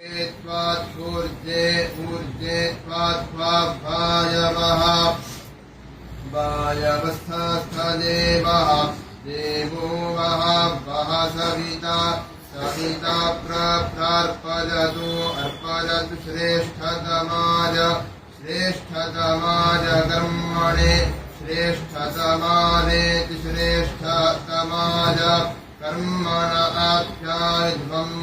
ऊर्जे ऊर्जे वायवः वायवस्थस्थदेवः देवो वः वः सविता सविता प्रार्पयतु अर्पयतु श्रेष्ठतमाय श्रेष्ठतमाय कर्मणे श्रेष्ठतमानेति श्रेष्ठतमाय कर्मण आप्यायध्वम्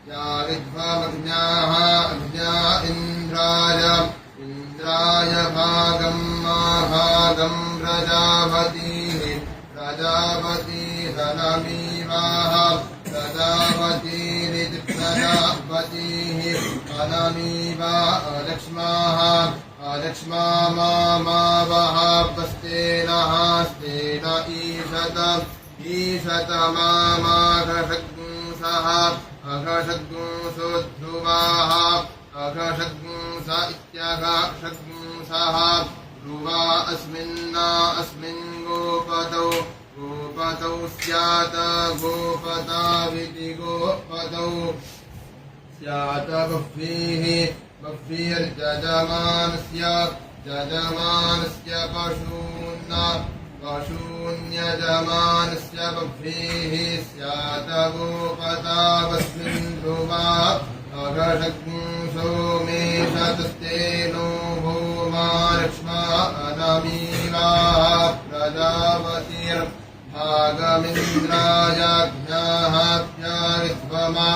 याविध्वमग्न्याः अग्न्या इन्द्राय इन्द्राय भागं प्रजापतिः प्रजापतिरनमीवाः प्रजापतिरिति प्रजापतिः अनमीवा अलक्ष्माः अलक्ष्मा मावः स्तेनः स्तेन ईशत ईशतमाघषग्ंसः अघषग्ंसोऽध्रुवाः अघषग्ंस इत्यघषग्ंसः ध्रुवा अस्मिन्ना अस्मिन् गोपतौ गोपतौ स्यात् गोपताविति गोपतौ स्यात् बह्वीः बह्वीर्यजमानस्य यजमानस्य पशून् पशून्यजमानस्य बह्वीः स्यात् गोपतावस्मिन् ध्रुवा अघषग्ंसो मेषतस्तेनो भूमा लक्ष्मा अनमीवाः प्रजापतिर्भागमिन्द्रायाज्ञाः प्यारिध्वमा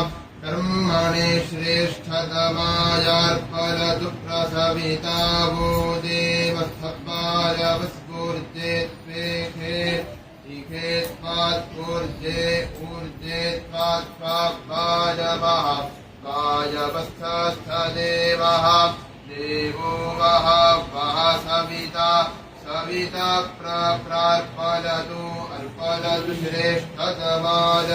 कर्मणे श्रेष्ठतमायार्पयतु प्रसविता वो देवस्थपाय वस्फूर्जे त्वेखे इखे त्वात्पूर्जे ऊर्जे त्वात्वायवः वायवस्थस्थदेवः देवो वः वः सविता सविता प्रार्पयतु अर्पयतु श्रेष्ठतमाय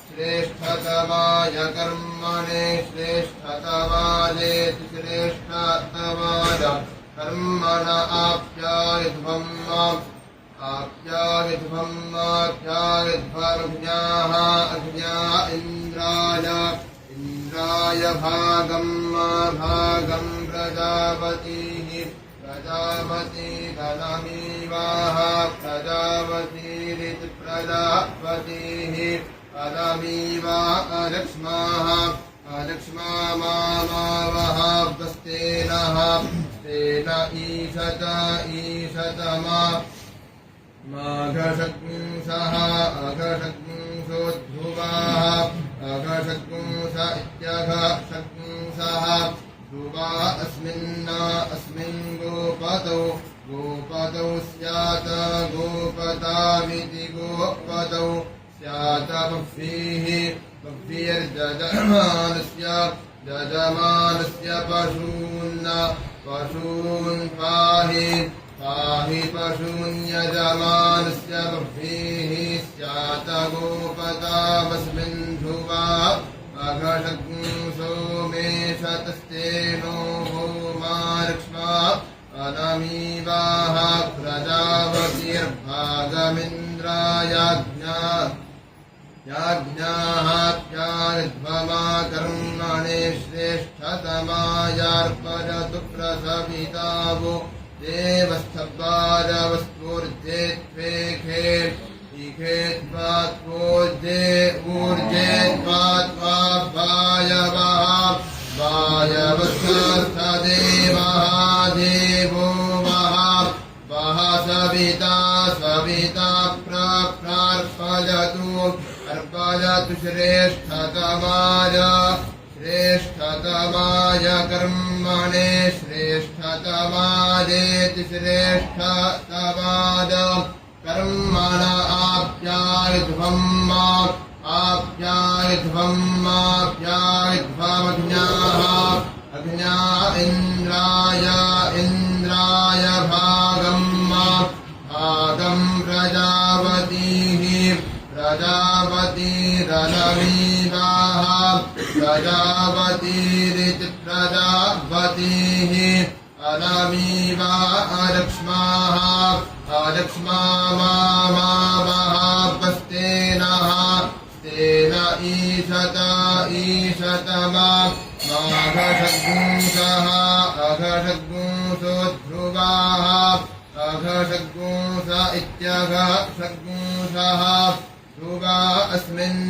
श्रेष्ठतमाय कर्मणे श्रेष्ठतमायेति श्रेष्ठतमाय कर्मण आप्यायध्वम् आप्यायध्वमग्न्याः अग्न्या इन्द्राय भागं प्रजापतिः प्रजापतिरनमीवाः प्रजापतिरिति प्रजापतिः अनमीवा अलक्ष्माः अलक्ष्मा मावः स्तेनः स्तेन ईशत ईशतमा माघषग्ंसः अघषग्ंसोऽध्रुवाः अघषग्ंस इत्यघषग्ंसः ध्रुवा अस्मिन्ना अस्मिन् गोपतौ गोपतौ स्यात् गोपताविति गोपतौ स्यात् बह्वीः बह्वीर्यजमानस्य यजमानस्य पशून् पशून् पाहि पाहि पशून्यजमानस्य बह्वीः स्यात् गोपतावस्मिन् ध्रुवा अघषग्ंसो मेषतस्तेनो भूमा लक्ष्मा अनमीवाः प्रजापतिर्भागमिन्द्रायाज्ञाः प्यारिध्वमा कर्मणे श्रेष्ठतमायार्पयतु प्रसविता वो देवस्थपाय वस्फूर्जे त्वेखे इखे त्वात्पूर्जे ऊर्जे त्वात्वायवः वायवस्थस्थदेवः देवो वः वः सविता सविता प्रार्पयतु अर्पयतु श्रेष्ठतमाय श्रेष्ठतमाय कर्मणे श्रेष्ठतमायेति श्रेष्ठतमाय कर्मण आप्यायध्वम् आप्यायध्वमग्न्याः अग्न्या इन्द्राय भागं प्रजापतिः प्रजापतिरनमीवाः प्रजापतिरिति प्रजापतिः अनमीवा अलक्ष्माः अलक्ष्मा मावः स्तेनः स्तेन ईशतमा माघषड्गुंसः अघषड्गुंसो ध्रुवाः अघषड्गुंस इत्यघषड्गुंसः ध्रुवा अस्मिन्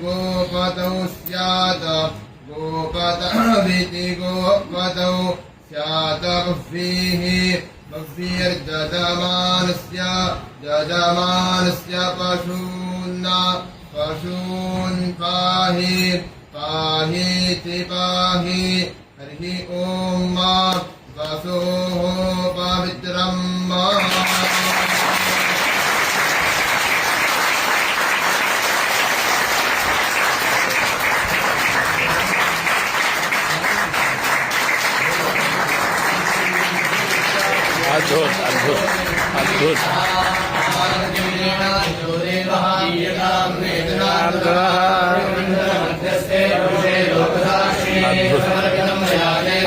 गोपतौ स्यात् गोपतविति गोपतौ स्यात् बह्वीर्यजमानस्य पशून् पाहीति पाहि हरि ओम वसोः पवित्रम् अद्भुत अद्भुत अद्भुत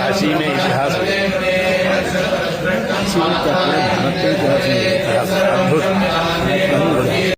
काशी में इतिहास काशी में भारत के इतिहास में इतिहास अद्भुत